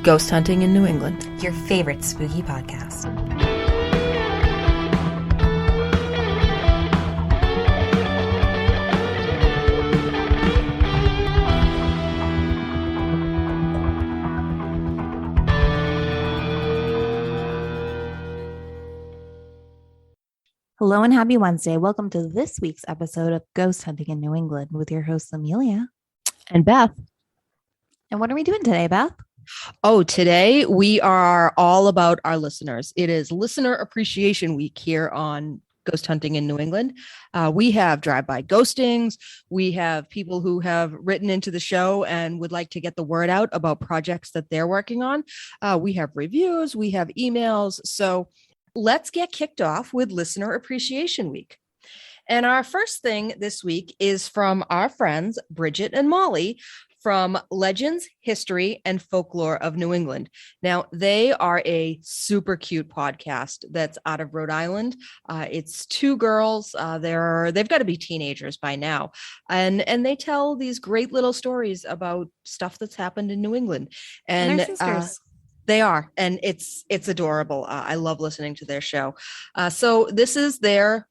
Ghost Hunting in New England, your favorite spooky podcast. Hello and happy Wednesday. Welcome to this week's episode of Ghost Hunting in New England with your hosts, Amelia and Beth. And what are we doing today, Beth? Oh, today we are all about our listeners. It is Listener Appreciation Week here on Ghost Hunting in New England. We have Drive By Ghostings. We have people who have written into the show and would like to get the word out about projects that they're working on. We have reviews. We have emails. So let's get kicked off with Listener Appreciation Week. And our first thing this week is from our friends, Bridget and Molly, from Legends, History, and Folklore of New England. Now, they are a super cute podcast that's out of Rhode Island. It's two girls. They've got to be teenagers by now. And they tell these great little stories about stuff that's happened in New England. And they're sisters. They are, and it's adorable. I love listening to their show. So this is their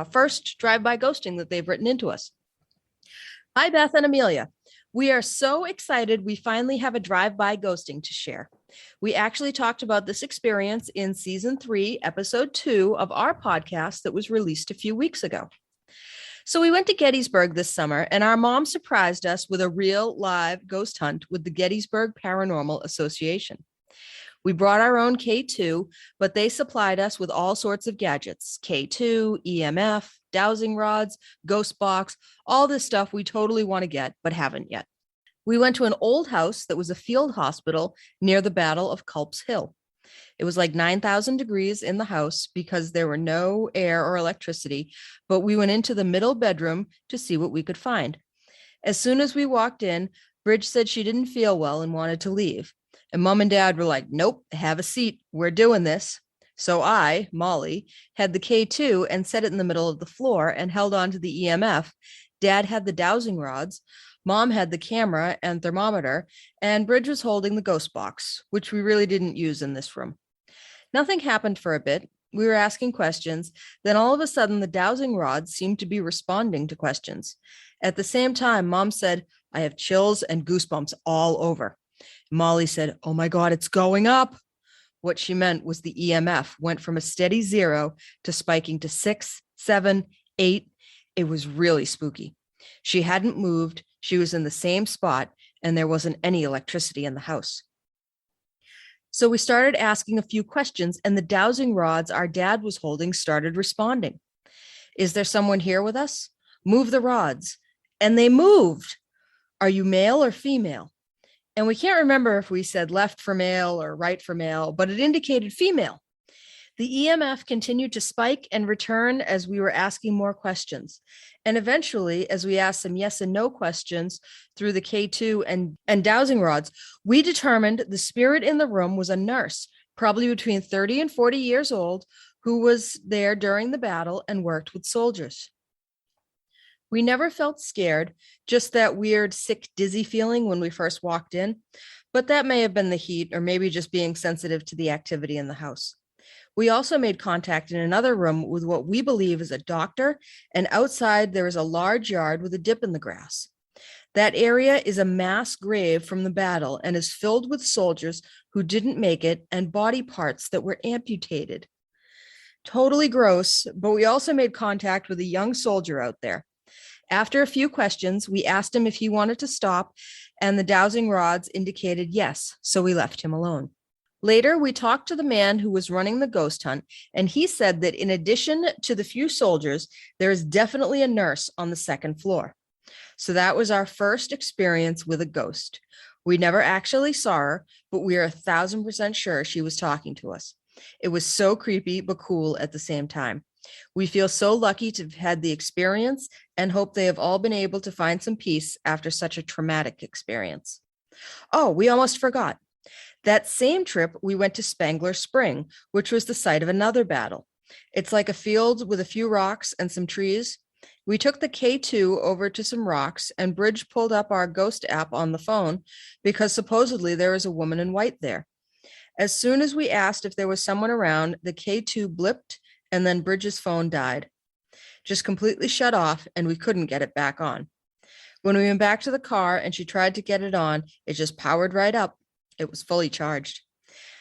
first drive-by ghosting that they've written into us. Hi, Beth and Amelia. We are so excited we finally have a drive-by ghosting to share. We actually talked about this experience in season 3, episode 2 of our podcast that was released a few weeks ago. So we went to Gettysburg this summer, and our mom surprised us with a real live ghost hunt with the Gettysburg Paranormal Association. We brought our own K2, but they supplied us with all sorts of gadgets, K2, EMF, dowsing rods, ghost box, all this stuff we totally want to get, but haven't yet. We went to an old house that was a field hospital near the Battle of Culp's Hill. It was like 9,000 degrees in the house because there were no air or electricity, but we went into the middle bedroom to see what we could find. As soon as we walked in, Bridge said she didn't feel well and wanted to leave. And Mom and Dad were like, nope, have a seat. We're doing this. So I, Molly, had the K2 and set it in the middle of the floor and held on to the EMF. Dad had the dowsing rods. Mom had the camera and thermometer. And Bridge was holding the ghost box, which we really didn't use in this room. Nothing happened for a bit. We were asking questions. Then all of a sudden, the dowsing rods seemed to be responding to questions. At the same time, Mom said, I have chills and goosebumps all over. Molly said, oh my God, it's going up. What she meant was the EMF went from a steady 0 to spiking to 6, 7, 8. It was really spooky. She hadn't moved. She was in the same spot, and there wasn't any electricity in the house. So we started asking a few questions, and the dowsing rods our dad was holding started responding. Is there someone here with us? Move the rods. And they moved. Are you male or female? And we can't remember if we said left for male or right for male, but it indicated female. The EMF continued to spike and return as we were asking more questions. And eventually, as we asked some yes and no questions through the K2 and dowsing rods, we determined the spirit in the room was a nurse, probably between 30 and 40 years old, who was there during the battle and worked with soldiers. We never felt scared, just that weird, sick, dizzy feeling when we first walked in, but that may have been the heat or maybe just being sensitive to the activity in the house. We also made contact in another room with what we believe is a doctor, and outside there is a large yard with a dip in the grass. That area is a mass grave from the battle and is filled with soldiers who didn't make it and body parts that were amputated. Totally gross, but we also made contact with a young soldier out there. After a few questions, we asked him if he wanted to stop, and the dowsing rods indicated yes, so we left him alone. Later, we talked to the man who was running the ghost hunt, and he said that in addition to the few soldiers, there is definitely a nurse on the second floor. So that was our first experience with a ghost. We never actually saw her, but we are 1,000% sure she was talking to us. It was so creepy, but cool at the same time. We feel so lucky to have had the experience and hope they have all been able to find some peace after such a traumatic experience. Oh, we almost forgot. That same trip, we went to Spangler Spring, which was the site of another battle. It's like a field with a few rocks and some trees. We took the K2 over to some rocks, and Bridge pulled up our ghost app on the phone because supposedly there is a woman in white there. As soon as we asked if there was someone around, the K2 blipped and then Bridge's phone died. Just completely shut off, and we couldn't get it back on. When we went back to the car and she tried to get it on, it just powered right up. It was fully charged.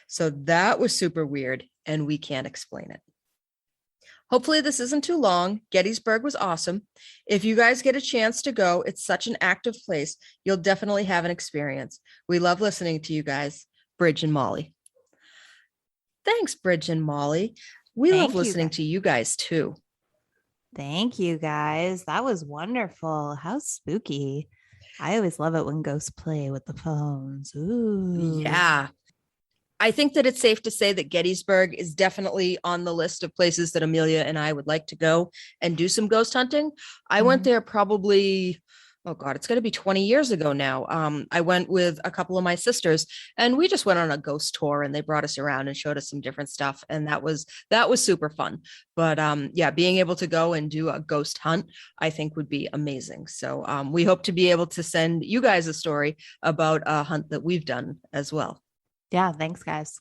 So that was super weird, and we can't explain it. Hopefully this isn't too long. Gettysburg was awesome. If you guys get a chance to go, it's such an active place. You'll definitely have an experience. We love listening to you guys, Bridge and Molly. Thanks, Bridge and Molly. We love listening to you guys too. Thank you, guys. That was wonderful. How spooky. I always love it when ghosts play with the phones. Ooh. Yeah. I think that it's safe to say that Gettysburg is definitely on the list of places that Amelia and I would like to go and do some ghost hunting. I went there probably, oh God, it's going to be 20 years ago now. I went with a couple of my sisters, and we just went on a ghost tour, and they brought us around and showed us some different stuff. And that was super fun. But yeah, being able to go and do a ghost hunt, I think would be amazing. So we hope to be able to send you guys a story about a hunt that we've done as well. Yeah, thanks, guys.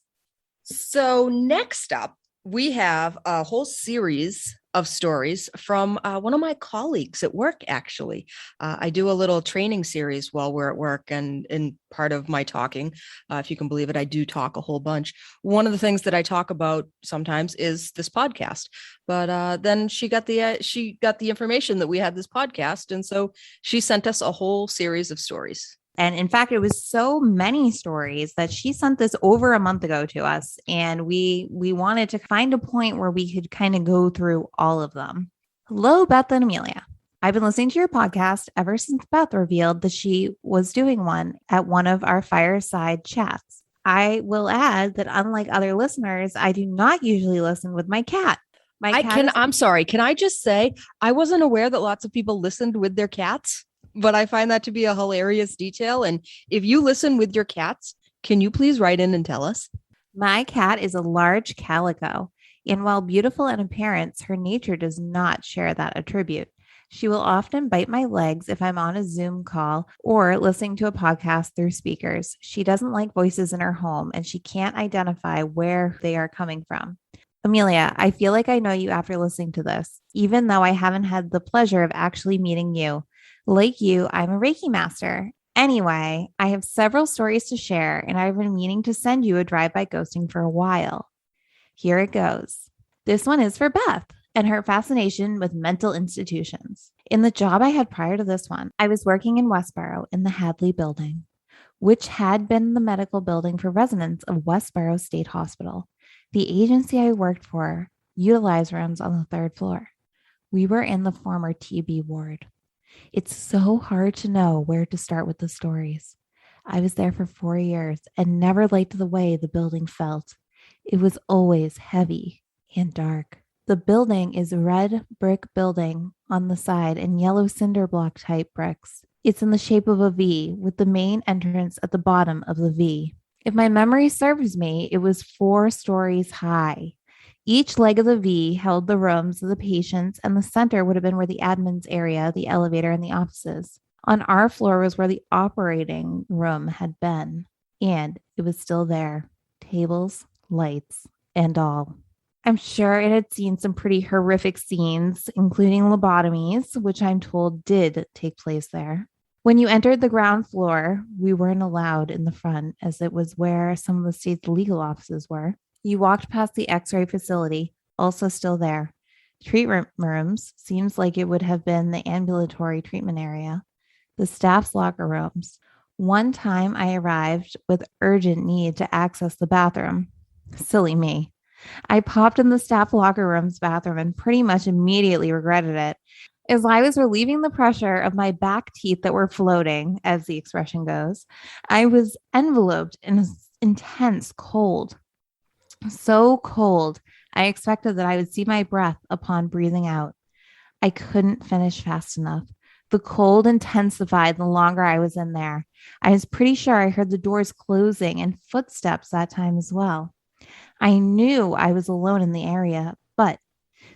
So next up, we have a whole series of stories from one of my colleagues at work, actually. I do a little training series while we're at work, and in part of my talking, if you can believe it, I do talk a whole bunch. One of the things that I talk about sometimes is this podcast. But then she got the information that we had this podcast, and so she sent us a whole series of stories. And in fact, it was so many stories that she sent this over a month ago to us. And we wanted to find a point where we could kind of go through all of them. Hello, Beth and Amelia. I've been listening to your podcast ever since Beth revealed that she was doing one at one of our fireside chats. I will add that unlike other listeners, I do not usually listen with my cat. I'm sorry. Can I just say, I wasn't aware that lots of people listened with their cats, but I find that to be a hilarious detail. And if you listen with your cats, can you please write in and tell us? My cat is a large calico, and while beautiful in appearance, her nature does not share that attribute. She will often bite my legs if I'm on a Zoom call or listening to a podcast through speakers. She doesn't like voices in her home, and she can't identify where they are coming from. Amelia, I feel like I know you after listening to this, even though I haven't had the pleasure of actually meeting you. Like you, I'm a Reiki master. Anyway, I have several stories to share, and I've been meaning to send you a Drive By Ghosting for a while. Here it goes. This one is for Beth and her fascination with mental institutions. In the job I had prior to this one, I was working in Westboro in the Hadley building, which had been the medical building for residents of Westboro State Hospital. The agency I worked for utilized rooms on the third floor. We were in the former TB ward. It's so hard to know where to start with the stories. I was there for 4 years and never liked the way the building felt. It was always heavy and dark. The building is a red brick building on the side and yellow cinder block type bricks. It's in the shape of a V with the main entrance at the bottom of the V. If my memory serves me, it was 4 stories high. Each leg of the V held the rooms of the patients, and the center would have been where the admin's area, the elevator, and the offices. On our floor was where the operating room had been, and it was still there. Tables, lights, and all. I'm sure it had seen some pretty horrific scenes, including lobotomies, which I'm told did take place there. When you entered the ground floor, we weren't allowed in the front, as it was where some of the state's legal offices were. You walked past the X-ray facility, also still there. Treatment rooms seems like it would have been the ambulatory treatment area. The staff's locker rooms. One time I arrived with urgent need to access the bathroom. Silly me. I popped in the staff locker room's bathroom and pretty much immediately regretted it. As I was relieving the pressure of my back teeth that were floating, as the expression goes, I was enveloped in an intense cold. So cold, I expected that I would see my breath upon breathing out. I couldn't finish fast enough. The cold intensified the longer I was in there. I was pretty sure I heard the doors closing and footsteps that time as well. I knew I was alone in the area, but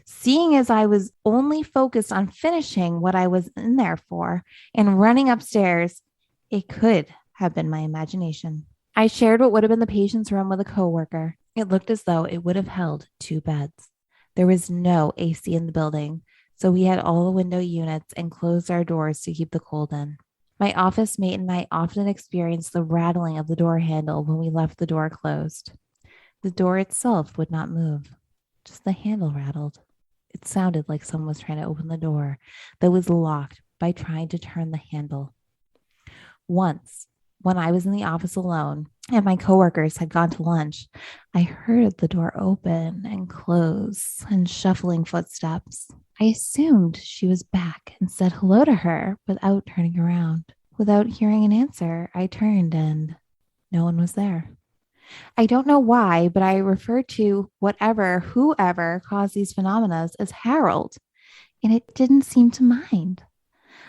Seeing as I was only focused on finishing what I was in there for and running upstairs, it could have been my imagination. I shared what would have been the patient's room with a coworker. It looked as though it would have held 2 beds. There was no AC in the building, so we had all the window units and closed our doors to keep the cold in. My office mate and I often experienced the rattling of the door handle when we left the door closed. The door itself would not move, just the handle rattled. It sounded like someone was trying to open the door that was locked by trying to turn the handle. Once, when I was in the office alone and my coworkers had gone to lunch, I heard the door open and close and shuffling footsteps. I assumed she was back and said hello to her without turning around. Without hearing an answer, I turned and no one was there. I don't know why, but I refer to whoever caused these phenomena as Harold, and it didn't seem to mind.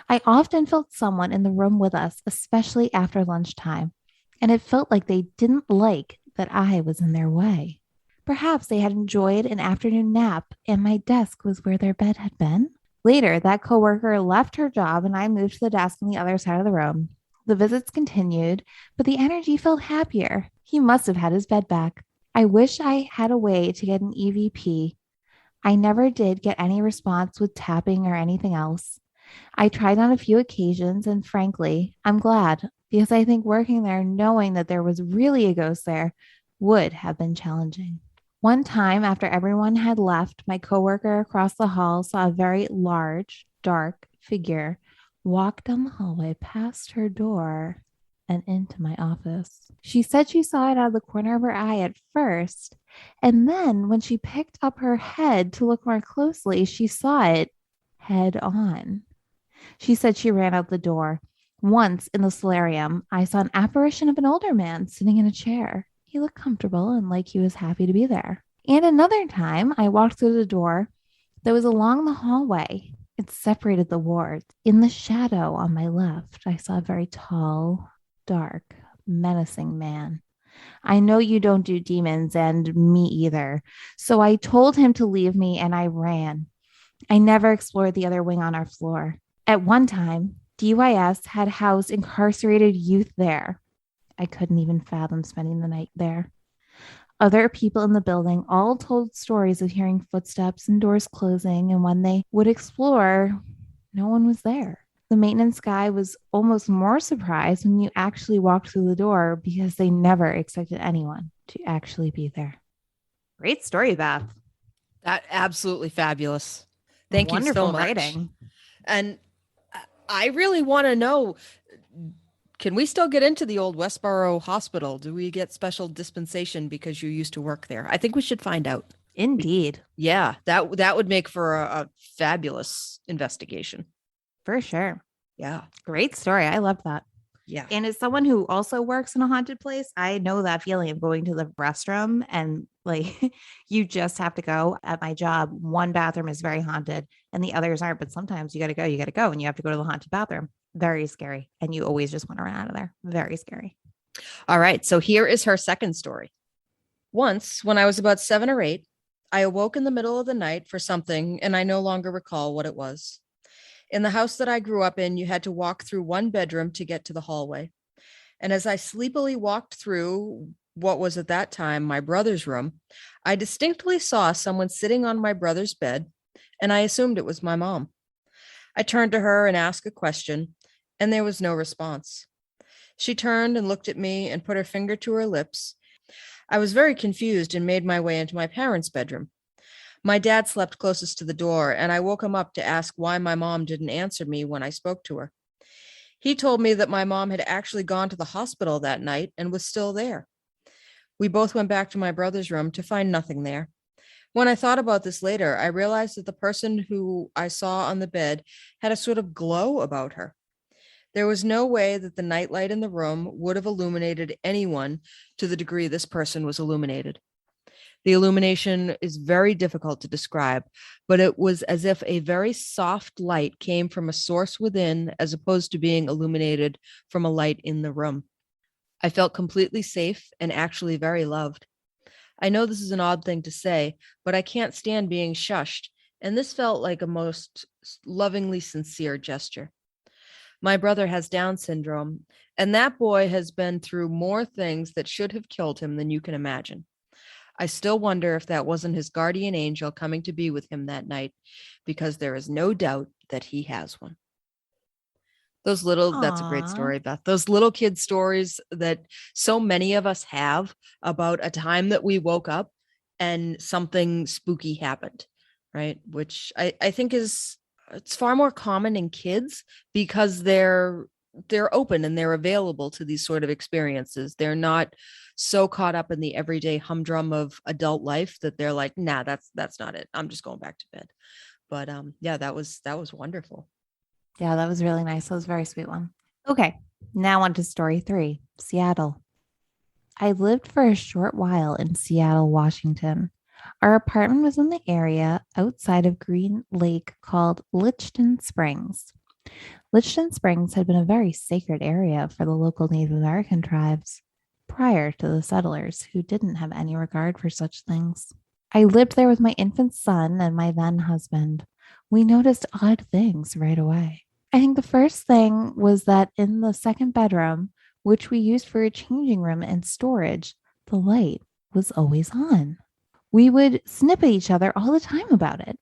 I often felt someone in the room with us, especially after lunchtime, and it felt like they didn't like that I was in their way. Perhaps they had enjoyed an afternoon nap and my desk was where their bed had been. Later, that coworker left her job and I moved to the desk on the other side of the room. The visits continued, but the energy felt happier. He must have had his bed back. I wish I had a way to get an EVP. I never did get any response with tapping or anything else. I tried on a few occasions, and frankly, I'm glad because I think working there knowing that there was really a ghost there would have been challenging. One time after everyone had left, my coworker across the hall saw a very large, dark figure walk down the hallway past her door and into my office. She said she saw it out of the corner of her eye at first, and then when she picked up her head to look more closely, she saw it head on. She said she ran out the door. Once in the solarium, I saw an apparition of an older man sitting in a chair. He looked comfortable and like he was happy to be there. And another time, I walked through the door that was along the hallway. It separated the wards. In the shadow on my left, I saw a very tall, dark, menacing man. I know you don't do demons and me either. So I told him to leave me and I ran. I never explored the other wing on our floor. At one time, DYS had housed incarcerated youth there. I couldn't even fathom spending the night there. Other people in the building all told stories of hearing footsteps and doors closing, and when they would explore, no one was there. The maintenance guy was almost more surprised when you actually walked through the door because they never expected anyone to actually be there. Great story, Beth. That absolutely fabulous. Thank you so much. Writing. And I really want to know, can we still get into the old Westboro Hospital? Do we get special dispensation because you used to work there? I think we should find out. Indeed. Yeah, that would make for a fabulous investigation. For sure. Yeah. Great story. I love that. Yeah. And as someone who also works in a haunted place, I know that feeling of going to the restroom and like you just have to go. At my job, one bathroom is very haunted and the others aren't, but sometimes you got to go and you have to go to the haunted bathroom. Very scary. And you always just want to run out of there. Very scary. All right. So here is her second story. Once, when I was about 7 or 8, I awoke in the middle of the night for something, and I no longer recall what it was. In the house that I grew up in, you had to walk through one bedroom to get to the hallway. And as I sleepily walked through what was at that time my brother's room, I distinctly saw someone sitting on my brother's bed, and I assumed it was my mom. I turned to her and asked a question, and there was no response. She turned and looked at me and put her finger to her lips. I was very confused and made my way into my parents' bedroom. My dad slept closest to the door, and I woke him up to ask why my mom didn't answer me when I spoke to her. He told me that my mom had actually gone to the hospital that night and was still there. We both went back to my brother's room to find nothing there. When I thought about this later, I realized that the person who I saw on the bed had a sort of glow about her. There was no way that the nightlight in the room would have illuminated anyone to the degree this person was illuminated. The illumination is very difficult to describe, but it was as if a very soft light came from a source within as opposed to being illuminated from a light in the room. I felt completely safe and actually very loved. I know this is an odd thing to say, but I can't stand being shushed, And this felt like a most lovingly sincere gesture. My brother has Down syndrome, and that boy has been through more things that should have killed him than you can imagine. I still wonder if that wasn't his guardian angel coming to be with him that night, because there is no doubt that he has one. That's a great Aw. story, Beth. Those little kid stories that so many of us have about a time that we woke up and something spooky happened, right? Which I think it's far more common in kids because they're open and they're available to these sort of experiences. They're not so caught up in the everyday humdrum of adult life that they're like, nah, that's not it. I'm just going back to bed. But yeah, that was wonderful. Yeah, that was really nice. That was a very sweet one. Okay, now on to story 3, Seattle. I lived for a short while in Seattle, Washington. Our apartment was in the area outside of Green Lake called Lichton Springs. Lichton Springs had been a very sacred area for the local Native American tribes prior to the settlers who didn't have any regard for such things. I lived there with my infant son and my then husband. We noticed odd things right away. I think the first thing was that in the second bedroom, which we used for a changing room and storage, the light was always on. We would snip at each other all the time about it,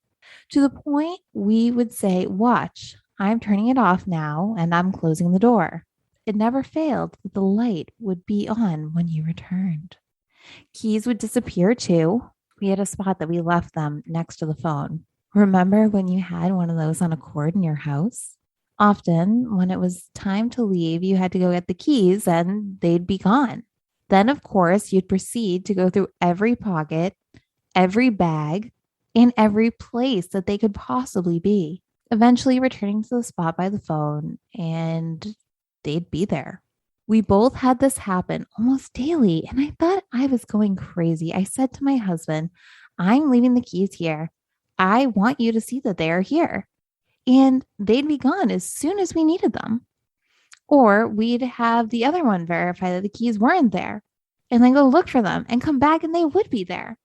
to the point we would say, "Watch, I'm turning it off now and I'm closing the door." It never failed that the light would be on when you returned. Keys would disappear too. We had a spot that we left them next to the phone. Remember when you had one of those on a cord in your house? Often, when it was time to leave, you had to go get the keys and they'd be gone. Then, of course, you'd proceed to go through every pocket, every bag, and every place that they could possibly be, eventually returning to the spot by the phone, and they'd be there. We both had this happen almost daily, and I thought I was going crazy. I said to my husband, "I'm leaving the keys here. I want you to see that they are here." And they'd be gone as soon as we needed them. Or we'd have the other one verify that the keys weren't there and then go look for them and come back and they would be there.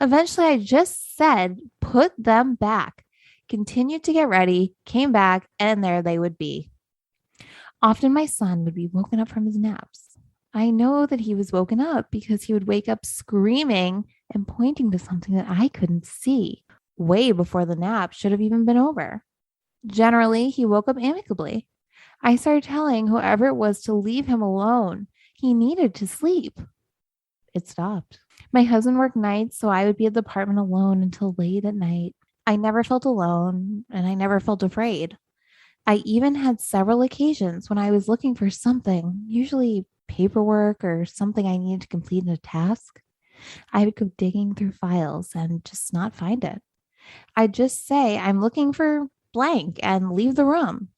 Eventually, I just said, "Put them back." Continued to get ready, came back, and there they would be. Often my son would be woken up from his naps. I know that he was woken up because he would wake up screaming and pointing to something that I couldn't see, way before the nap should have even been over. Generally, he woke up amicably. I started telling whoever it was to leave him alone. He needed to sleep. It stopped. My husband worked nights, so I would be at the apartment alone until late at night. I never felt alone, and I never felt afraid. I even had several occasions when I was looking for something, usually paperwork or something I needed to complete in a task. I would go digging through files and just not find it. I'd just say, "I'm looking for blank," and leave the room.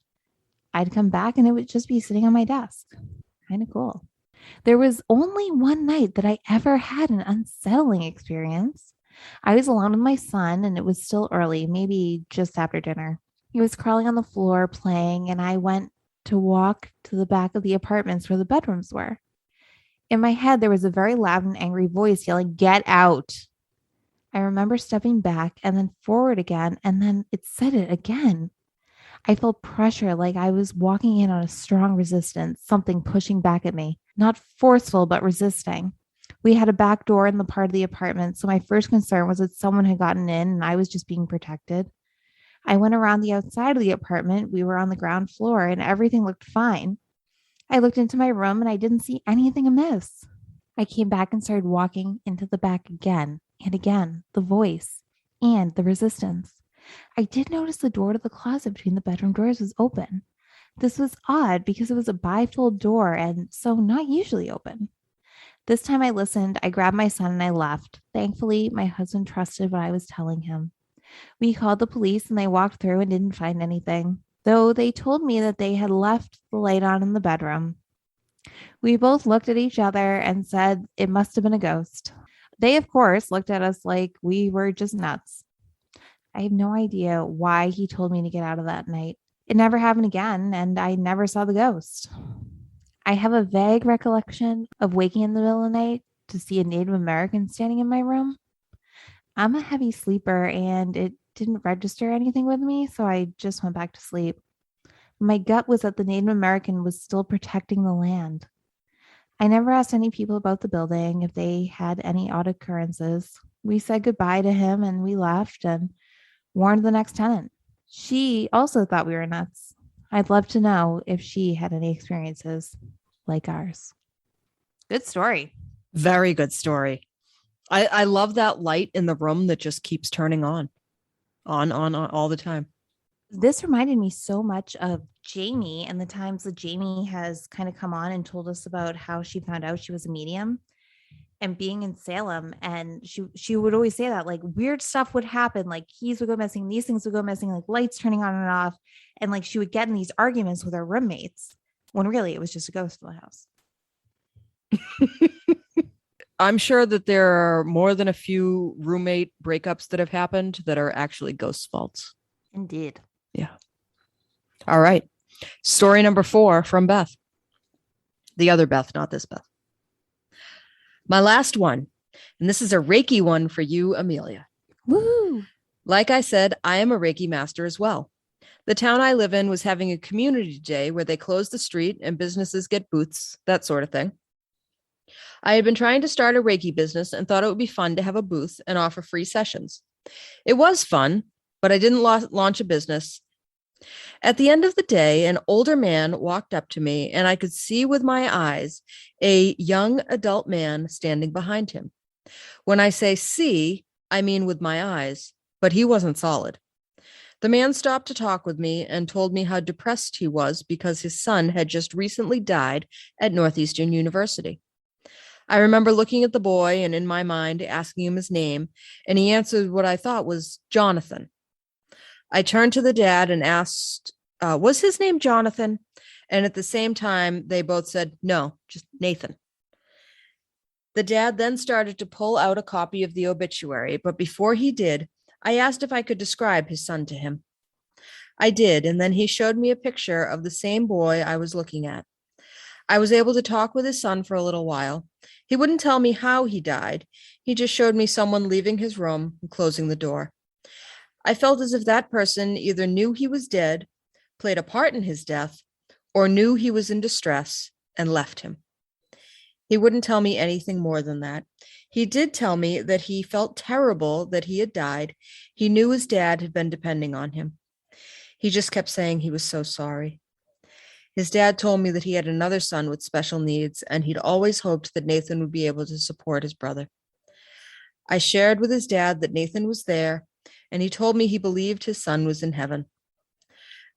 I'd come back and it would just be sitting on my desk. Kind of cool. There was only one night that I ever had an unsettling experience. I was alone with my son and it was still early, maybe just after dinner. He was crawling on the floor playing, and I went to walk to the back of the apartments where the bedrooms were. In my head, there was a very loud and angry voice yelling, "Get out." I remember stepping back and then forward again, and then it said it again. I felt pressure, like I was walking in on a strong resistance, something pushing back at me, not forceful, but resisting. We had a back door in the part of the apartment, so my first concern was that someone had gotten in and I was just being protected. I went around the outside of the apartment. We were on the ground floor and everything looked fine. I looked into my room and I didn't see anything amiss. I came back and started walking into the back again and again, the voice and the resistance. I did notice the door to the closet between the bedroom doors was open. This was odd because it was a bifold door and so not usually open. This time I listened, I grabbed my son and I left. Thankfully, my husband trusted what I was telling him. We called the police and they walked through and didn't find anything, though they told me that they had left the light on in the bedroom. We both looked at each other and said it must have been a ghost. They, of course, looked at us like we were just nuts. I have no idea why he told me to get out of that night. It never happened again, and I never saw the ghost. I have a vague recollection of waking in the middle of the night to see a Native American standing in my room. I'm a heavy sleeper, and it didn't register anything with me, so I just went back to sleep. My gut was that the Native American was still protecting the land. I never asked any people about the building if they had any odd occurrences. We said goodbye to him and we left and warned the next tenant. She also thought we were nuts. I'd love to know if she had any experiences like ours. Good story. Very good story. I love that light in the room that just keeps turning on all the time. This reminded me so much of Jamie and the times that Jamie has kind of come on and told us about how she found out she was a medium and being in Salem. And she would always say that like weird stuff would happen, like keys would go missing, these things would go missing, like lights turning on and off. And like she would get in these arguments with her roommates when really it was just a ghost in the house. I'm sure that there are more than a few roommate breakups that have happened that are actually ghost faults. Indeed. Yeah. All right. Story number 4 from Beth. The other Beth, not this Beth. My last one, and this is a Reiki one for you, Amelia. Woo! Like I said, I am a Reiki master as well. The town I live in was having a community day where they close the street and businesses get booths, that sort of thing. I had been trying to start a Reiki business and thought it would be fun to have a booth and offer free sessions. It was fun, but I didn't launch a business. At the end of the day, an older man walked up to me, and I could see with my eyes a young adult man standing behind him. When I say see, I mean with my eyes, but he wasn't solid. The man stopped to talk with me and told me how depressed he was because his son had just recently died at Northeastern University. I remember looking at the boy and in my mind asking him his name, and he answered what I thought was Jonathan. I turned to the dad and asked, was his name Jonathan? And at the same time, they both said, no, just Nathan. The dad then started to pull out a copy of the obituary, but before he did, I asked if I could describe his son to him. I did, and then he showed me a picture of the same boy I was looking at. I was able to talk with his son for a little while. He wouldn't tell me how he died. He just showed me someone leaving his room and closing the door. I felt as if that person either knew he was dead, played a part in his death, or knew he was in distress and left him. He wouldn't tell me anything more than that. He did tell me that he felt terrible that he had died. He knew his dad had been depending on him. He just kept saying he was so sorry. His dad told me that he had another son with special needs, and he'd always hoped that Nathan would be able to support his brother. I shared with his dad that Nathan was there, and he told me he believed his son was in heaven.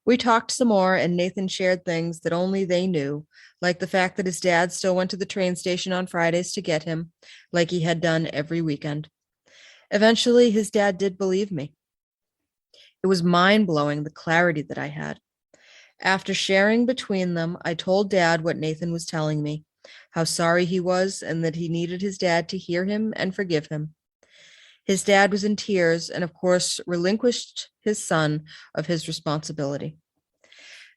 We talked some more, and Nathan shared things that only they knew, like the fact that his dad still went to the train station on Fridays to get him, like he had done every weekend. Eventually, his dad did believe me. It was mind-blowing, the clarity that I had. After sharing between them, I told Dad what Nathan was telling me, how sorry he was and that he needed his dad to hear him and forgive him. His dad was in tears and, of course, relinquished his son of his responsibility.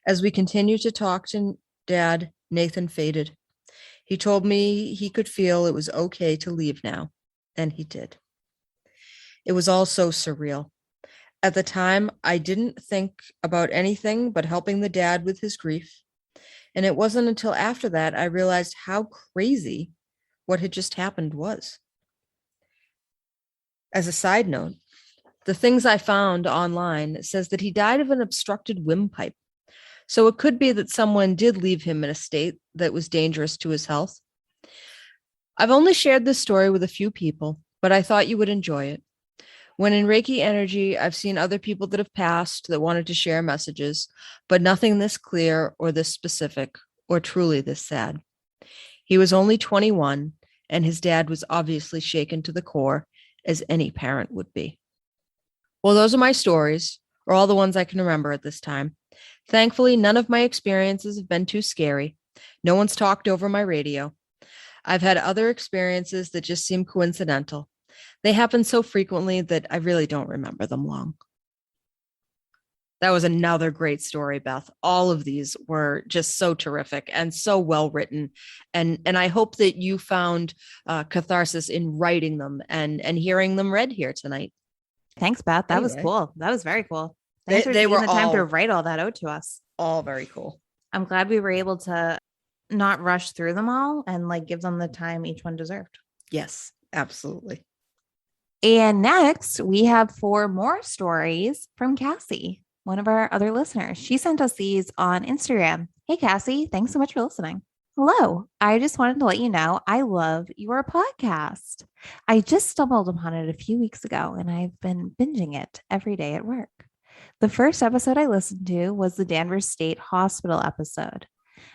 As we continued to talk to Dad, Nathan faded. He told me he could feel it was okay to leave now, and he did. It was all so surreal. At the time, I didn't think about anything but helping the dad with his grief. And it wasn't until after that I realized how crazy what had just happened was. As a side note, the things I found online says that he died of an obstructed windpipe. So it could be that someone did leave him in a state that was dangerous to his health. I've only shared this story with a few people, but I thought you would enjoy it. When in Reiki energy, I've seen other people that have passed that wanted to share messages, but nothing this clear or this specific or truly this sad. He was only 21, and his dad was obviously shaken to the core, as any parent would be. Well, those are my stories, or all the ones I can remember at this time. Thankfully, none of my experiences have been too scary. No one's talked over my radio. I've had other experiences that just seem coincidental. They happen so frequently that I really don't remember them long. That was another great story, Beth. All of these were just so terrific and so well written. And I hope that you found catharsis in writing them and hearing them read here tonight. Thanks, Beth. That was Anyway. cool. That was very cool. Thanks for They taking were the time to all write all that out to us. all very cool. I'm glad we were able to not rush through them all and like give them the time each one deserved. Yes, absolutely. And next, we have 4 more stories from Cassie, one of our other listeners. She sent us these on Instagram. Hey, Cassie, thanks so much for listening. Hello. I just wanted to let you know I love your podcast. I just stumbled upon it a few weeks ago and I've been binging it every day at work. The first episode I listened to was the Danvers State Hospital episode.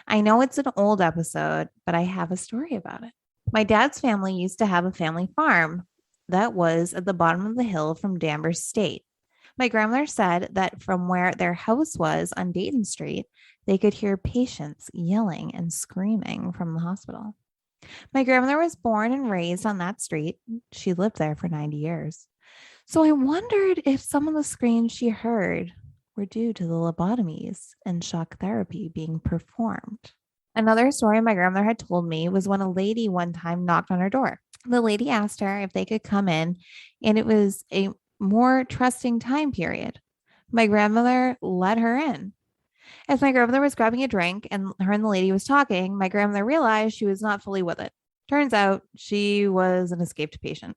I know it's an old episode, but I have a story about it. My dad's family used to have a family farm that was at the bottom of the hill from Danvers State. My grandmother said that from where their house was on Dayton Street, they could hear patients yelling and screaming from the hospital. My grandmother was born and raised on that street. She lived there for 90 years. So I wondered if some of the screams she heard were due to the lobotomies and shock therapy being performed. Another story my grandmother had told me was when a lady one time knocked on her door. The lady asked her if they could come in, and it was a more trusting time period. My grandmother let her in. As my grandmother was grabbing a drink and her and the lady was talking, my grandmother realized she was not fully with it. Turns out she was an escaped patient.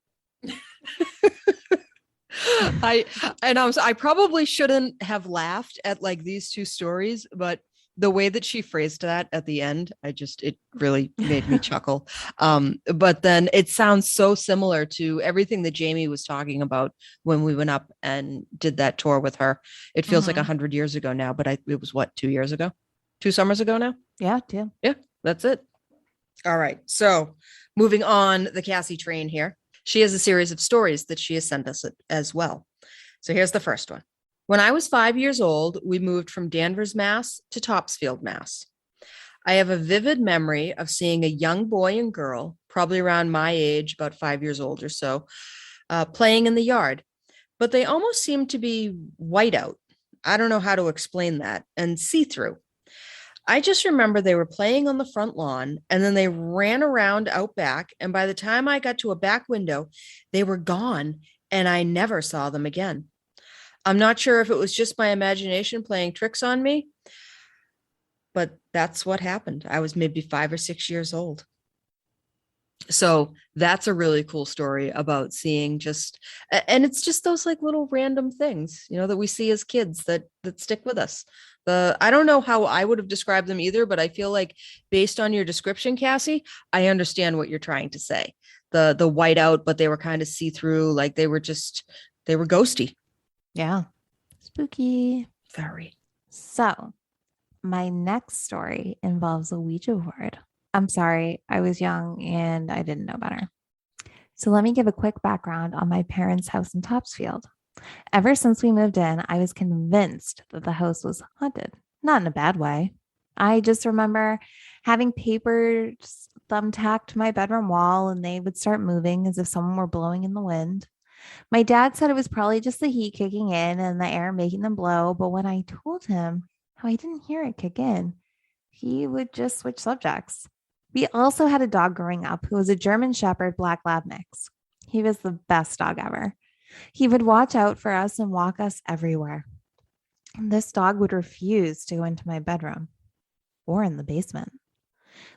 I probably shouldn't have laughed at like these 2 stories, but the way that she phrased that at the end, it really made me chuckle. But then it sounds so similar to everything that Jamie was talking about when we went up and did that tour with her. It feels like 100 years ago now, but it was what, 2 years ago? 2 summers ago now? Yeah, 2. Yeah, that's it. All right. So moving on the Cassie train here. She has a series of stories that she has sent us as well. So here's the first one. When I was 5 years old, we moved from Danvers, Mass to Topsfield, Mass. I have a vivid memory of seeing a young boy and girl, probably around my age, about 5 years old or so, playing in the yard, but they almost seemed to be white out. I don't know how to explain that, and see-through. I just remember they were playing on the front lawn and then they ran around out back. And by the time I got to a back window, they were gone and I never saw them again. I'm not sure if it was just my imagination playing tricks on me, but that's what happened. I was maybe 5 or 6 years old. So that's a really cool story about seeing and it's just those like little random things, that we see as kids that stick with us. I don't know how I would have described them either, but I feel like based on your description, Cassie, I understand what you're trying to say. The whiteout, but they were kind of see-through, like they were ghosty. Yeah. Spooky. Very. So my next story involves a Ouija board. I'm sorry, I was young and I didn't know better. So let me give a quick background on my parents' house in Topsfield. Ever since we moved in, I was convinced that the house was haunted, not in a bad way. I just remember having papers thumbtacked to my bedroom wall and they would start moving as if someone were blowing in the wind. My dad said it was probably just the heat kicking in and the air making them blow, but when I told him how I didn't hear it kick in, he would just switch subjects. We also had a dog growing up who was a German Shepherd Black Lab mix. He was the best dog ever. He would watch out for us and walk us everywhere. And this dog would refuse to go into my bedroom or in the basement.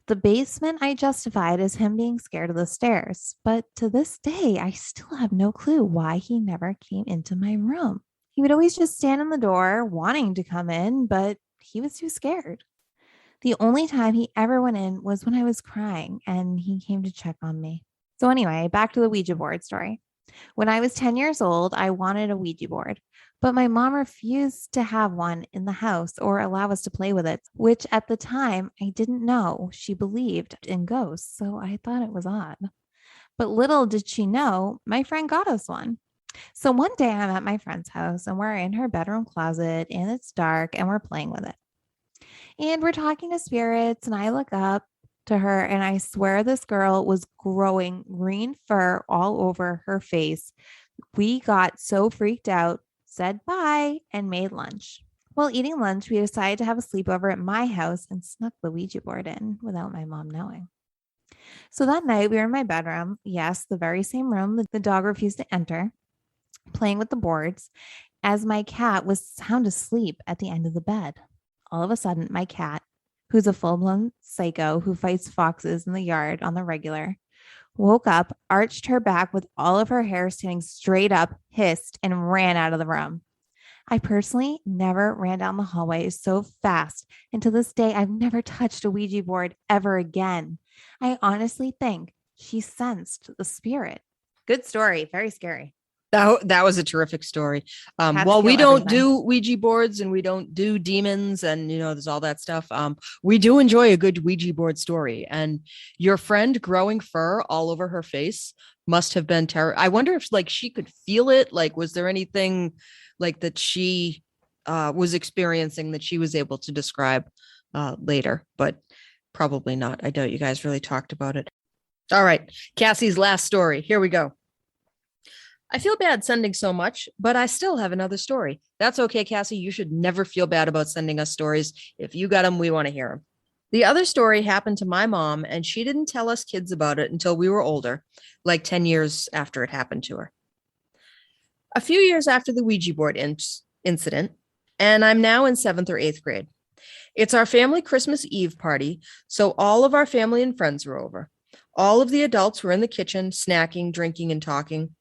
The basement I justified as him being scared of the stairs, but to this day, I still have no clue why he never came into my room. He would always just stand in the door wanting to come in, but he was too scared. The only time he ever went in was when I was crying and he came to check on me. So anyway, back to the Ouija board story. When I was 10 years old, I wanted a Ouija board, but my mom refused to have one in the house or allow us to play with it, which at the time I didn't know she believed in ghosts, so I thought it was odd. But little did she know, my friend got us one. So one day I'm at my friend's house and we're in her bedroom closet and it's dark and we're playing with it. And we're talking to spirits and I look up to her and I swear this girl was growing green fur all over her face. We got so freaked out, said bye, and made lunch. While eating lunch, we decided to have a sleepover at my house and snuck the Ouija board in without my mom knowing. So that night we were in my bedroom. Yes, the very same room that the dog refused to enter. playing with the boards as my cat was sound asleep at the end of the bed. All of a sudden, my cat, who's a full-blown psycho who fights foxes in the yard on the regular, woke up, arched her back with all of her hair standing straight up, hissed, and ran out of the room. I personally never ran down the hallway so fast, and to this day, I've never touched a Ouija board ever again. I honestly think she sensed the spirit. Good story. Very scary. That was a terrific story. Cats While we feel don't everything. do Ouija boards and we don't do demons and, there's all that stuff. We do enjoy a good Ouija board story. And your friend growing fur all over her face must have been terrible. I wonder if like she could feel it. Like, was there anything like that she was experiencing that she was able to describe later? But probably not. I doubt you guys really talked about it. All right. Cassie's last story. Here we go. I feel bad sending so much, but I still have another story. That's okay, Cassie. You should never feel bad about sending us stories. If you got them, we want to hear them. The other story happened to my mom, and she didn't tell us kids about it until we were older, like 10 years after it happened to her. A few years after the Ouija board incident, and I'm now in 7th or 8th grade. It's our family Christmas Eve party, so all of our family and friends were over. All of the adults were in the kitchen, snacking, drinking, and talking.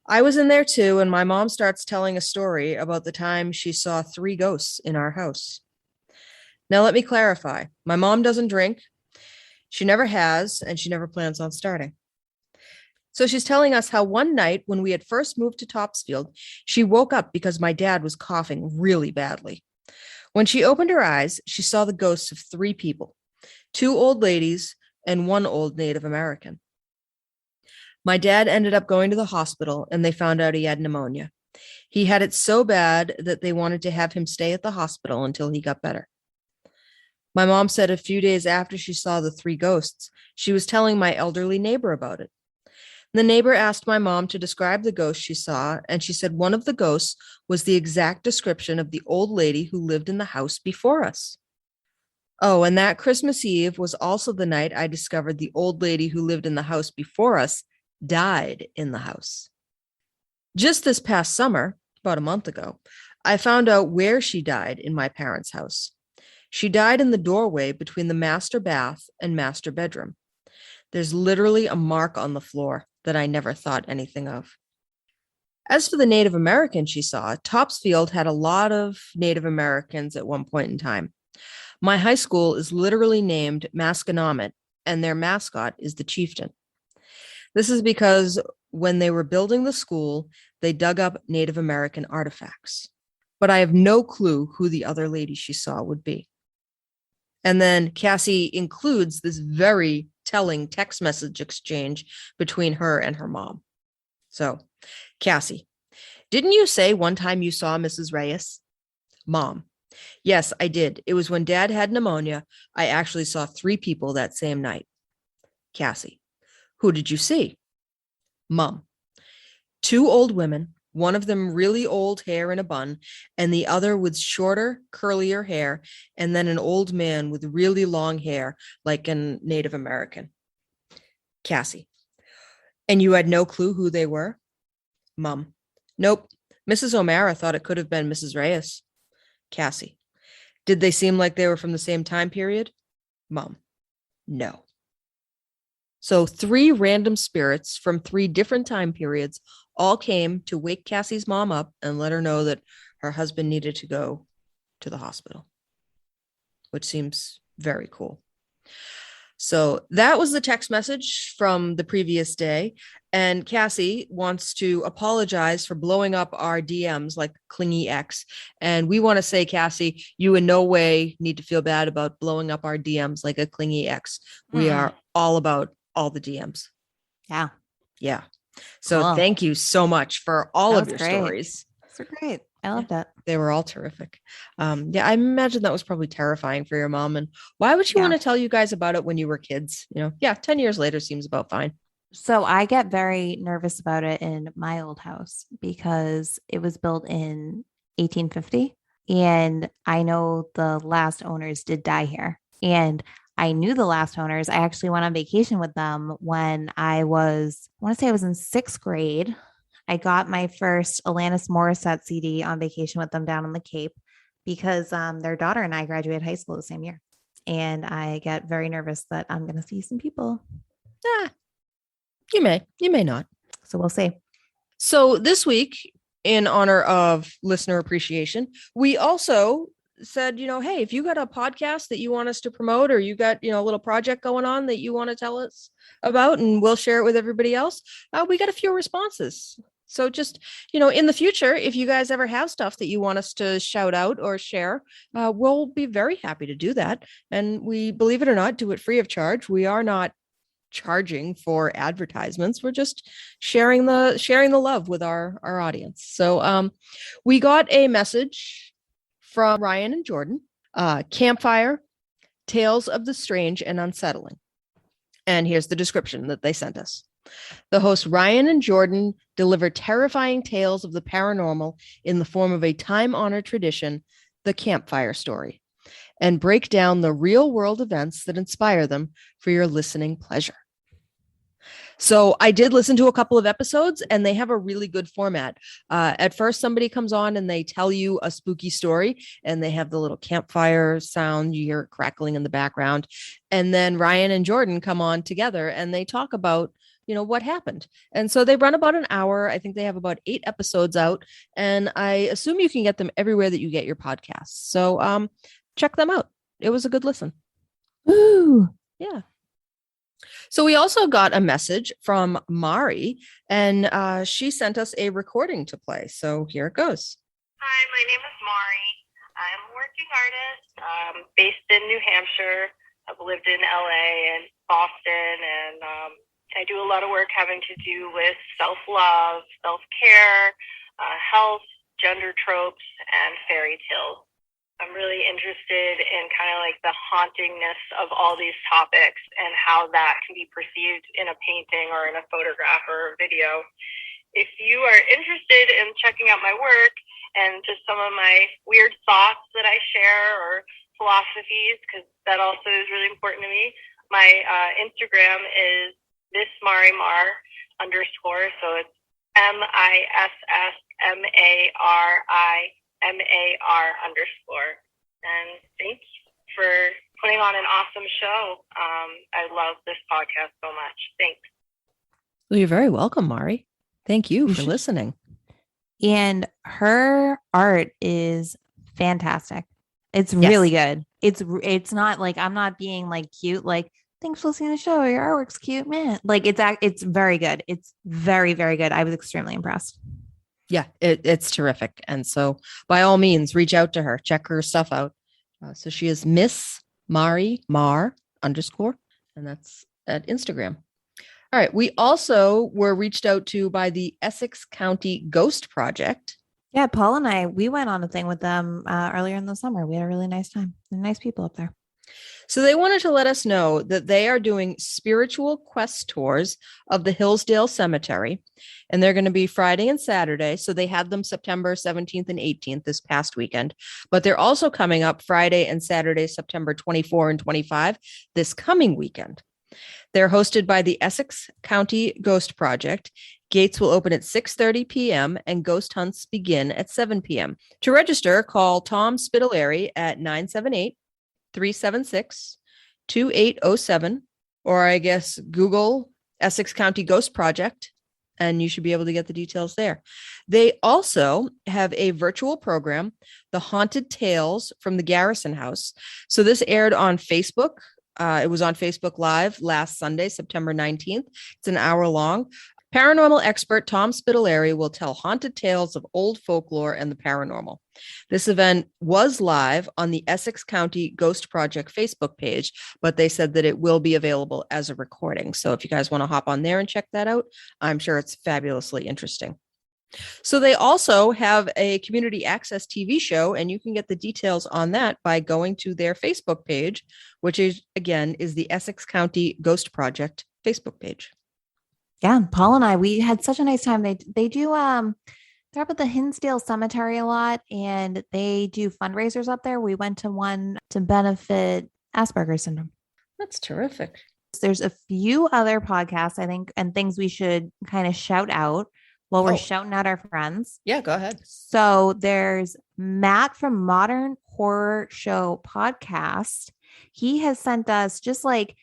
I was in there too, and my mom starts telling a story about the time she saw 3 ghosts in our house. Now, let me clarify. My mom doesn't drink. She never has, and she never plans on starting. So she's telling us how one night when we had first moved to Topsfield, she woke up because my dad was coughing really badly. When she opened her eyes, she saw the ghosts of 3 people, 2 old ladies and 1 old Native American. My dad ended up going to the hospital and they found out he had pneumonia. He had it so bad that they wanted to have him stay at the hospital until he got better. My mom said a few days after she saw the 3 ghosts, she was telling my elderly neighbor about it. The neighbor asked my mom to describe the ghost she saw, and she said one of the ghosts was the exact description of the old lady who lived in the house before us. Oh, and that Christmas Eve was also the night I discovered the old lady who lived in the house before us died in the house. Just this past summer, about a month ago, I found out where she died in my parents' house. She died in the doorway between the master bath and master bedroom. There's literally a mark on the floor that I never thought anything of. As for the Native American she saw, Topsfield had a lot of Native Americans at one point in time. My high school is literally named Masconomet, and their mascot is the chieftain. This is because when they were building the school, they dug up Native American artifacts. But I have no clue who the other lady she saw would be. And then Cassie includes this very telling text message exchange between her and her mom. So, Cassie, didn't you say one time you saw Mrs. Reyes? Mom, yes, I did. It was when Dad had pneumonia. I actually saw 3 people that same night. Cassie, who did you see? Mom, 2 old women, one of them really old hair in a bun, and the other with shorter, curlier hair, and then an old man with really long hair, like a Native American. Cassie, and you had no clue who they were? Mom, nope. Mrs. O'Mara thought it could have been Mrs. Reyes. Cassie, did they seem like they were from the same time period? Mom, no. So 3 random spirits from 3 different time periods all came to wake Cassie's mom up and let her know that her husband needed to go to the hospital, which seems very cool. So that was the text message from the previous day. And Cassie wants to apologize for blowing up our DMs like Clingy X. And we want to say, Cassie, you in no way need to feel bad about blowing up our DMs like a Clingy X. We are all about all the DMs. Yeah. Yeah. So Cool. Thank you so much for all That of your was great. stories. They're great. I loved it. They were all terrific. Yeah, I imagine that was probably terrifying for your mom. And why would she want to tell you guys about it when you were kids? 10 years later seems about fine. So I get very nervous about it in my old house because it was built in 1850. And I know the last owners did die here. And I knew the last owners. I actually went on vacation with them when I want to say I was in 6th grade. I got my first Alanis Morissette CD on vacation with them down on the Cape because their daughter and I graduated high school the same year. And I get very nervous that I'm going to see some people. You may not. So we'll see. So this week, in honor of listener appreciation, we also said, hey, if you got a podcast that you want us to promote, or you got, a little project going on that you want to tell us about, and we'll share it with everybody else, we got a few responses. So just, in the future, if you guys ever have stuff that you want us to shout out or share, we'll be very happy to do that. And we, believe it or not, do it free of charge. We are not charging for advertisements. We're just sharing the love with our audience. So we got a message from Ryan and Jordan, Campfire, Tales of the Strange and Unsettling. And here's the description that they sent us. The hosts Ryan and Jordan deliver terrifying tales of the paranormal in the form of a time-honored tradition, the campfire story, and break down the real-world events that inspire them for your listening pleasure. So I did listen to a couple of episodes, and they have a really good format. At first, somebody comes on and they tell you a spooky story, and they have the little campfire sound. You hear it crackling in the background. And then Ryan and Jordan come on together and they talk about, what happened. And so they run about an hour. I think they have about 8 episodes out, and I assume you can get them everywhere that you get your podcasts. So check them out. It was a good listen. Ooh. Yeah. So we also got a message from Mari, and she sent us a recording to play. So here it goes. Hi, my name is Mari. I'm a working artist based in New Hampshire. I've lived in LA and Boston, and I do a lot of work having to do with self-love, self-care, health, gender tropes, and fairy tales. I'm really interested in kind of like the hauntingness of all these topics and how that can be perceived in a painting or in a photograph or a video. If you are interested in checking out my work and just some of my weird thoughts that I share or philosophies, because that also is really important to me, my Instagram is thismarimar_. So it's MISSMARIMAR_. And thanks for putting on an awesome show. I love this podcast so much. Thanks. Well, you're very welcome, Mari. Thank you for listening. And her art is fantastic. It's really good. It's not like, I'm not being like cute, like, thanks for listening to the show. Your artwork's cute, man. Like it's very good. It's very, very good. I was extremely impressed. Yeah, it's terrific. And so by all means, reach out to her, check her stuff out. So she is Miss Mari Mar _, and that's at Instagram. All right. We also were reached out to by the Essex County Ghost Project. Yeah, Paul and we went on a thing with them earlier in the summer. We had a really nice time. They're nice people up there. So they wanted to let us know that they are doing spiritual quest tours of the Hillsdale Cemetery, and they're going to be Friday and Saturday. So they had them September 17th and 18th this past weekend, but they're also coming up Friday and Saturday, September 24 and 25 this coming weekend. They're hosted by the Essex County Ghost Project. Gates will open at 6:30 p.m. and ghost hunts begin at 7 p.m. To register, call Tom Spitaleri at 978-376-2807, or I guess Google Essex County Ghost Project, and you should be able to get the details there. They also have a virtual program, The Haunted Tales from the Garrison House. So this aired on Facebook. It was on Facebook Live last Sunday, September 19th. It's an hour long. Paranormal expert Tom Spitaleri will tell haunted tales of old folklore and the paranormal. This event was live on the Essex County Ghost Project Facebook page, but they said that it will be available as a recording. So if you guys want to hop on there and check that out, I'm sure it's fabulously interesting. So they also have a community access TV show, and you can get the details on that by going to their Facebook page, which is the Essex County Ghost Project Facebook page. Yeah, Paul and we had such a nice time. They do they're up at the Hillsdale Cemetery a lot, and they do fundraisers up there. We went to one to benefit Asperger's syndrome. That's terrific. There's a few other podcasts, I think, and things we should kind of shout out. while we're Oh. shouting out our friends. Yeah, go ahead. So there's Matt from Modern Horror Show Podcast. He has sent us just like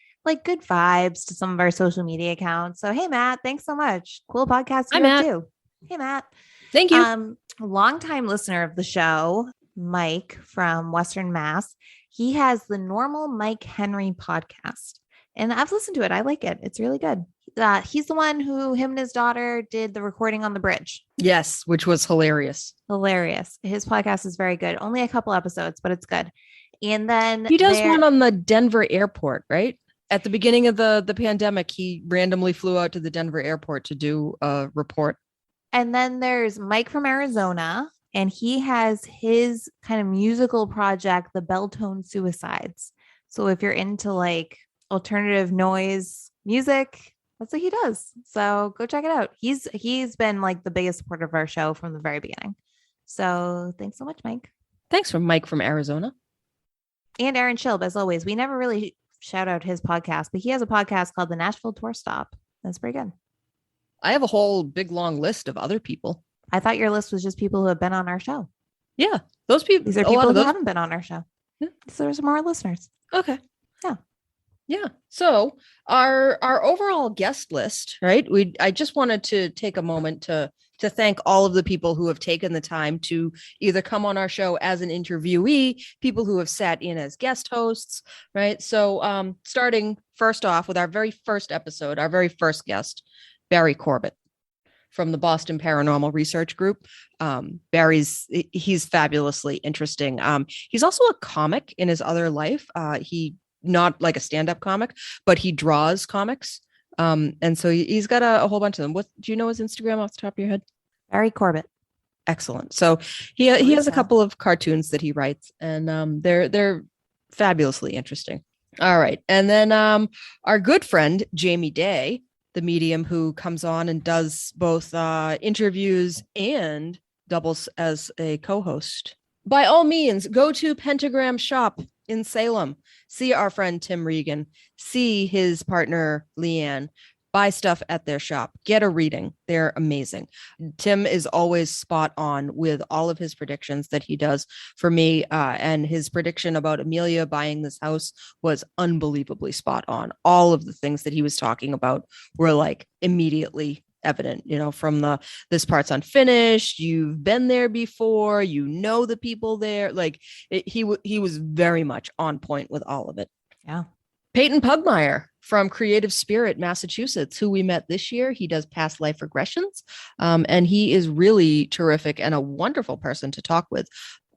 good vibes to some of our social media accounts. So hey Matt, thanks so much. Cool podcast Hi, you have Matt. too. Hey Matt. Thank you. Longtime listener of the show, Mike from Western Mass. He has the Normal Mike Henry podcast. And I've listened to it. I like it. It's really good. He's the one who him and his daughter did the recording on the bridge. Yes, which was hilarious. Hilarious. His podcast is very good. Only a couple episodes, but it's good. And then He does one on the Denver airport, right? At the beginning of the pandemic, he randomly flew out to the Denver airport to do a report. And then there's Mike from Arizona, and he has his kind of musical project, the Belltone Suicides. So if you're into like alternative noise music, that's what he does. So go check it out. He's been like the biggest supporter of our show from the very beginning. So thanks so much, Mike. Thanks from Mike from Arizona. And Aaron Schilb, as always. We never really shout out his podcast, but he has a podcast called the Nashville Tour Stop. That's pretty good. I have a whole big long list of other people. I thought your list was just people who have been on our show. Yeah, those people. These are people who haven't been on our show. Yeah. So there's more listeners. Okay. Yeah. Yeah. So our overall guest list, right? I just wanted to take a moment to thank all of the people who have taken the time to either come on our show as an interviewee, people who have sat in as guest hosts, right? So starting first off with our very first episode, our very first guest, Barry Corbett from the Boston Paranormal Research Group. He's fabulously interesting. He's also a comic in his other life. He not like a stand-up comic, but he draws comics. And so he's got a whole bunch of them. What do you know his Instagram off the top of your head? Barry Corbett. Excellent. So he has a couple of cartoons that he writes, and they're fabulously interesting. All right. And then our good friend, Jamie Day, the medium who comes on and does both interviews and doubles as a co-host. By all means, go to Pentagram Shop in Salem. See our friend Tim Regan. See his partner, Leanne. Buy stuff at their shop. Get a reading. They're amazing. Tim is always spot on with all of his predictions that he does for me. And his prediction about Amelia buying this house was unbelievably spot on. All of the things that he was talking about were like immediately evident, from this part's unfinished. You've been there before, the people there. Like he was very much on point with all of it. Yeah. Peyton Pugmire from Creative Spirit, Massachusetts, who we met this year. He does past life regressions, and he is really terrific and a wonderful person to talk with.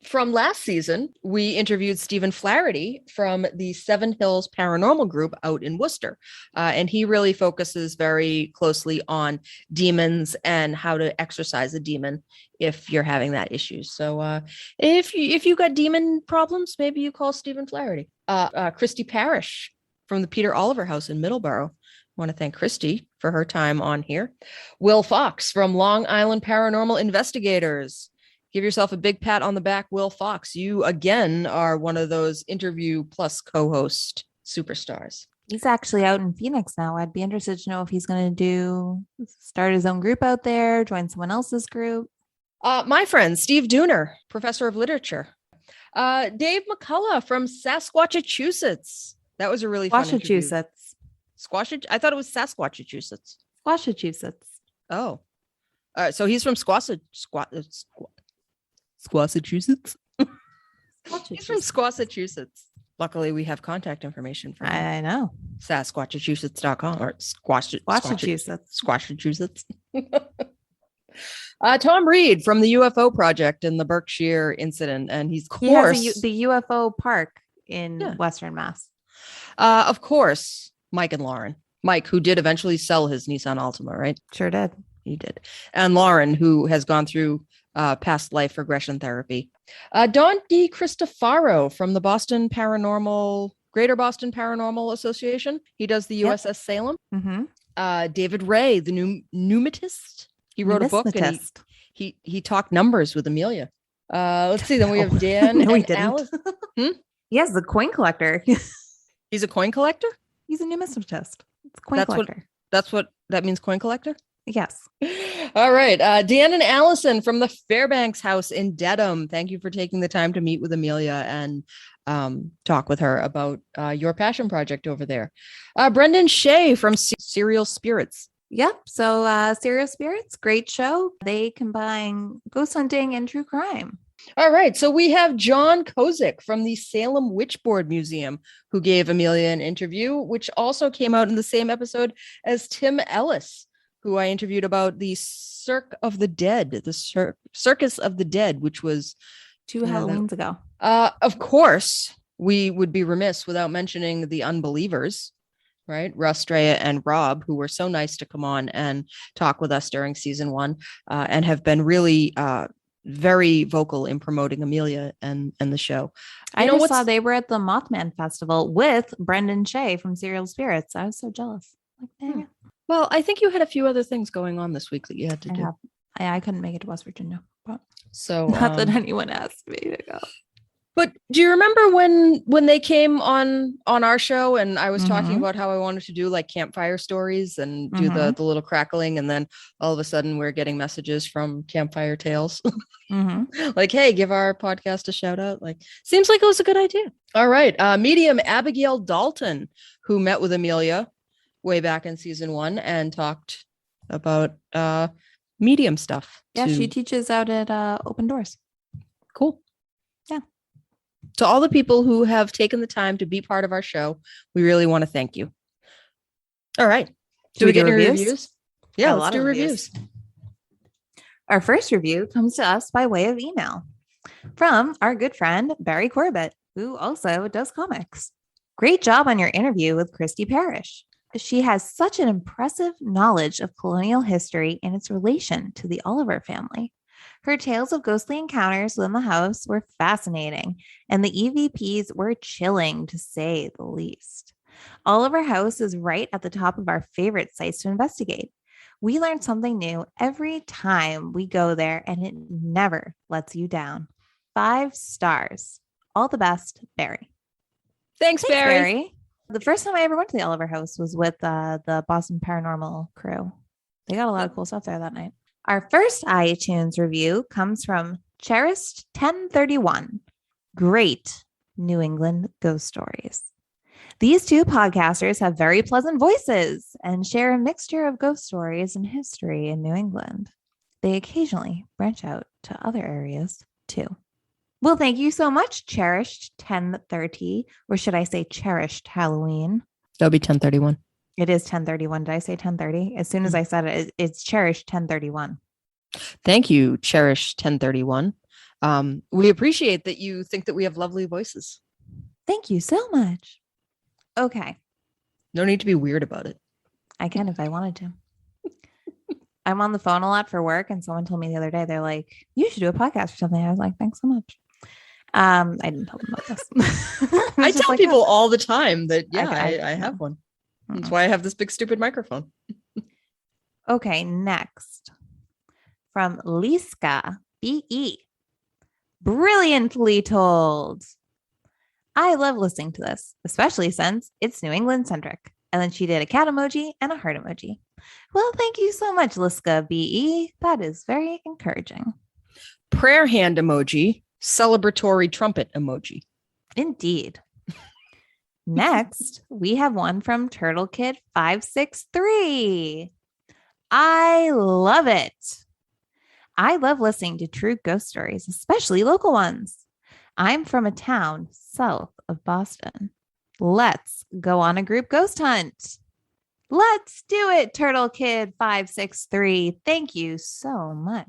From last season, we interviewed Stephen Flaherty from the Seven Hills Paranormal Group out in Worcester, and he really focuses very closely on demons and how to exorcise a demon if you're having that issue. So if you got demon problems, maybe you call Stephen Flaherty. Christy Parrish from the Peter Oliver House in Middleborough. I want to thank Christy for her time on here. Will Fox from Long Island Paranormal Investigators. Give yourself a big pat on the back, Will Fox. You, again, are one of those interview plus co-host superstars. He's actually out in Phoenix now. I'd be interested to know if he's going to start his own group out there, join someone else's group. My friend, Steve Dooner, professor of literature. Dave McCullough from Sasquatchachusetts. That was a really fun interview. I thought it was Sasquatchachusetts. Squashachusetts. Oh. So he's from Squassachusetts. He's from Squassachusetts. Luckily, we have contact information for him. I know. Sasquatchachusetts.com or Squashachusetts. Tom Reed from the UFO Project and the Berkshire incident. And he's, of course, the UFO park in Western Mass. Of course, Mike and Lauren. Mike, who did eventually sell his Nissan Altima, right? Sure did. He did. And Lauren, who has gone through past life regression therapy. Don DiCristofaro from the Greater Boston Paranormal Association. He does the USS Salem. Mm-hmm. David Ray, the pneumatist. He wrote a book and he talked numbers with Amelia. Let's see. Then we have Dan no, and Alice. Yes, the coin collector. He's a coin collector? He's a numismatist. It's a coin collector. That's what that means, coin collector? Yes. All right. Dan and Allison from the Fairbanks house in Dedham. Thank you for taking the time to meet with Amelia and talk with her about your passion project over there. Brendan Shea from Serial Spirits. Yep. So Serial Spirits, great show. They combine ghost hunting and true crime. All right. So we have John Kozick from the Salem Witchboard Museum, who gave Amelia an interview, which also came out in the same episode as Tim Ellis, who I interviewed about the Circus of the Dead, which was 2 Halloweens ago. Of course, we would be remiss without mentioning the Unbelievers, right? Russ, Drea, and Rob, who were so nice to come on and talk with us during season 1 and have been really very vocal in promoting Amelia and the show. I just saw they were at the Mothman Festival with Brendan Shea from Serial Spirits. I was so jealous. Like, dang it. Well, I think you had a few other things going on this week that you had to do. I couldn't make it to West Virginia, but so not that anyone asked me to go. But do you remember when they came on our show and I was talking about how I wanted to do like campfire stories and do the little crackling, and then all of a sudden we're getting messages from Campfire Tales like, hey, give our podcast a shout out. Like, seems like it was a good idea. All right. Medium Abigail Dalton, who met with Amelia way back in season 1 and talked about medium stuff. Yeah, she teaches out at Open Doors. Cool. Yeah. To all the people who have taken the time to be part of our show, we really want to thank you. All right. Do we get any reviews? Yeah, let's do reviews. Our first review comes to us by way of email from our good friend, Barry Corbett, who also does comics. Great job on your interview with Christy Parrish. She has such an impressive knowledge of colonial history and its relation to the Oliver family. Her tales of ghostly encounters within the house were fascinating, and the EVPs were chilling, to say the least. Oliver House is right at the top of our favorite sites to investigate. We learn something new every time we go there, and it never lets you down. 5 stars. All the best, Barry. Thanks, Barry. The first time I ever went to the Oliver House was with the Boston Paranormal crew. They got a lot of cool stuff there that night. Our first iTunes review comes from Cherished 1031. Great New England ghost stories. These 2 podcasters have very pleasant voices and share a mixture of ghost stories and history in New England. They occasionally branch out to other areas too. Well, thank you so much, Cherished 1030, or should I say Cherished Halloween? That'll be 1031. It is 1031. Did I say 1030? As soon as I said it, it's Cherished 1031. Thank you, Cherish 1031. We appreciate that you think that we have lovely voices. Thank you so much. Okay. No need to be weird about it. I can if I wanted to. I'm on the phone a lot for work, and someone told me the other day, they're like, you should do a podcast or something. I was like, thanks so much. I didn't tell them about this. I tell people all the time that, I have one. Mm-hmm. That's why I have this big stupid microphone. Okay, next. From Liska BE. Brilliantly told. I love listening to this, especially since it's New England centric. And then she did a cat emoji and a heart emoji. Well, thank you so much, Liska BE. That is very encouraging. Prayer hand emoji, celebratory trumpet emoji. Indeed. Next, we have one from Turtle Kid 563. I love it. I love listening to true ghost stories, especially local ones. I'm from a town south of Boston. Let's go on a group ghost hunt. Let's do it, Turtle Kid 563. Thank you so much.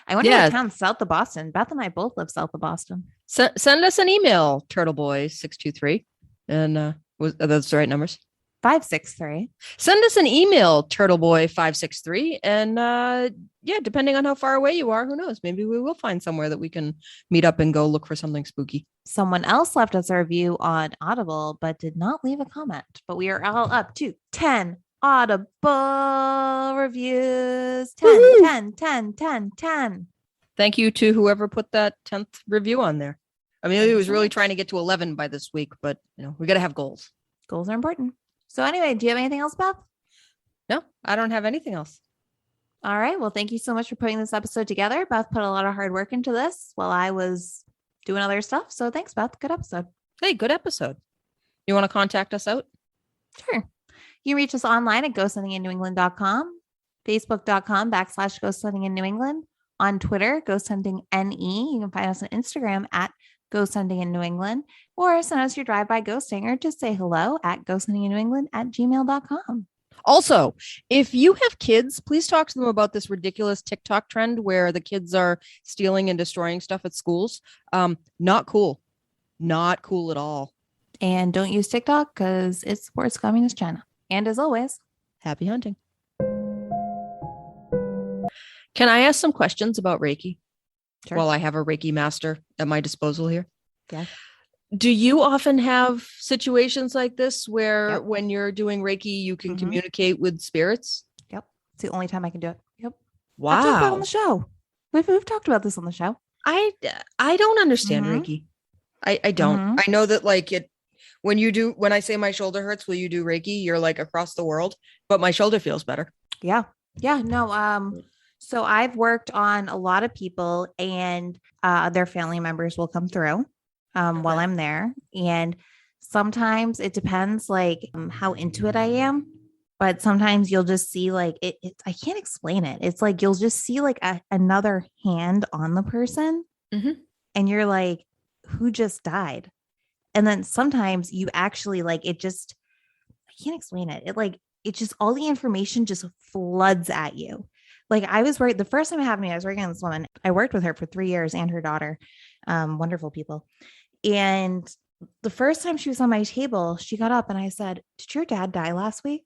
I went to a town south of Boston. Beth and I both live south of Boston. Send us an email, Turtleboy623. And that's the right numbers? 563. Send us an email, Turtleboy563. And depending on how far away you are, who knows? Maybe we will find somewhere that we can meet up and go look for something spooky. Someone else left us a review on Audible, but did not leave a comment. But we are all up to 10 Audible reviews. 10, 10, 10, 10, 10. Thank you to whoever put that 10th review on there. Amelia was really trying to get to 11 by this week, but we got to have goals. Goals are important. So anyway, do you have anything else, Beth? No, I don't have anything else. All right. Well, thank you so much for putting this episode together. Beth put a lot of hard work into this while I was doing other stuff. So thanks, Beth. Good episode. Hey, good episode. You want to contact us out? Sure. You can reach us online at ghosthuntinginnewengland.com, facebook.com/ghosthuntinginnewengland, on Twitter, ghosthuntingNE. You can find us on Instagram at ghosthuntinginnewengland, or send us your drive-by ghosting, or just say hello at ghosthuntinginnewengland@gmail.com. Also, if you have kids, please talk to them about this ridiculous TikTok trend where the kids are stealing and destroying stuff at schools. Not cool. Not cool at all. And don't use TikTok because it supports communist China. And as always, happy hunting. Can I ask some questions about Reiki? Sure. While I have a Reiki master at my disposal here. Yeah. Do you often have situations like this where Yep. when you're doing Reiki, you can Mhm. communicate with spirits? Yep. It's the only time I can do it. Yep. Wow. I've talked about it on the show. We've talked about this on the show. I don't understand Mhm. Reiki. I don't. Mhm. I know that like when I say my shoulder hurts, will you do Reiki? You're like across the world, but my shoulder feels better. Yeah. Yeah. No. So I've worked on a lot of people, and their family members will come through while I'm there. And sometimes it depends like how into it I am. But sometimes you'll just see like I can't explain it. It's like you'll just see like another hand on the person. Mhm. And you're like, who just died? And then sometimes you actually like I can't explain it. It just all the information just floods at you. Like I was worried the first time it happened to me, I was working on this woman. I worked with her for 3 years and her daughter, wonderful people. And the first time she was on my table, she got up and I said, "Did your dad die last week?"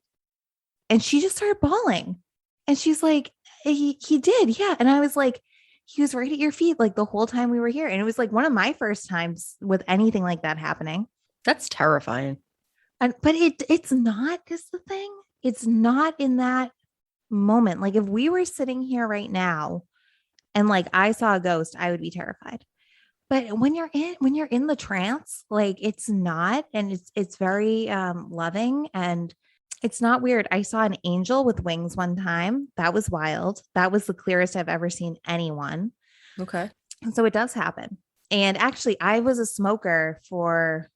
And she just started bawling. And she's like, he did. Yeah. And I was like, he was right at your feet like the whole time we were here. And it was like one of my first times with anything like that happening. That's terrifying. But it's not is the thing. It's not in that moment. Like if we were sitting here right now and like I saw a ghost, I would be terrified. But when you're in the trance, like it's not, and it's very loving, and it's not weird. I saw an angel with wings one time. That was wild. That was the clearest I've ever seen anyone. Okay. And so it does happen. And actually, I was a smoker for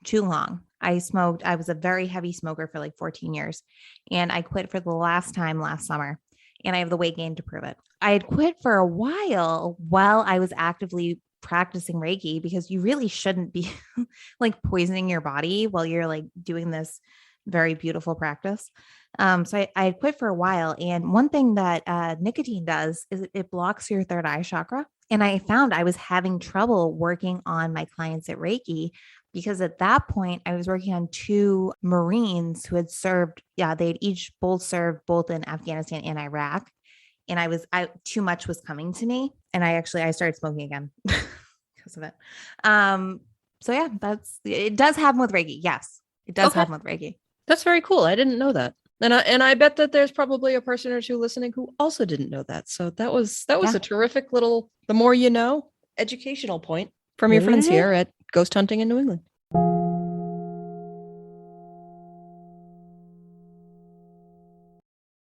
too long. I was a very heavy smoker for like 14 years. And I quit for the last time last summer. And I have the weight gain to prove it. I had quit for a while I was actively practicing Reiki, because you really shouldn't be like poisoning your body while you're like doing this very beautiful practice. So I had quit for a while. And one thing that nicotine does is it blocks your third eye chakra. And I found I was having trouble working on my clients at Reiki, because at that point I was working on 2 Marines who had served. Yeah, they'd both served both in Afghanistan and Iraq. And too much was coming to me. And I started smoking again because of it. So yeah, it does happen with Reiki. Yes, it does happen with Reiki. That's very cool. I didn't know that. And I bet that there's probably a person or two listening who also didn't know that. So that was a terrific little, the more you know, educational point from your friends here at Ghost Hunting in New England.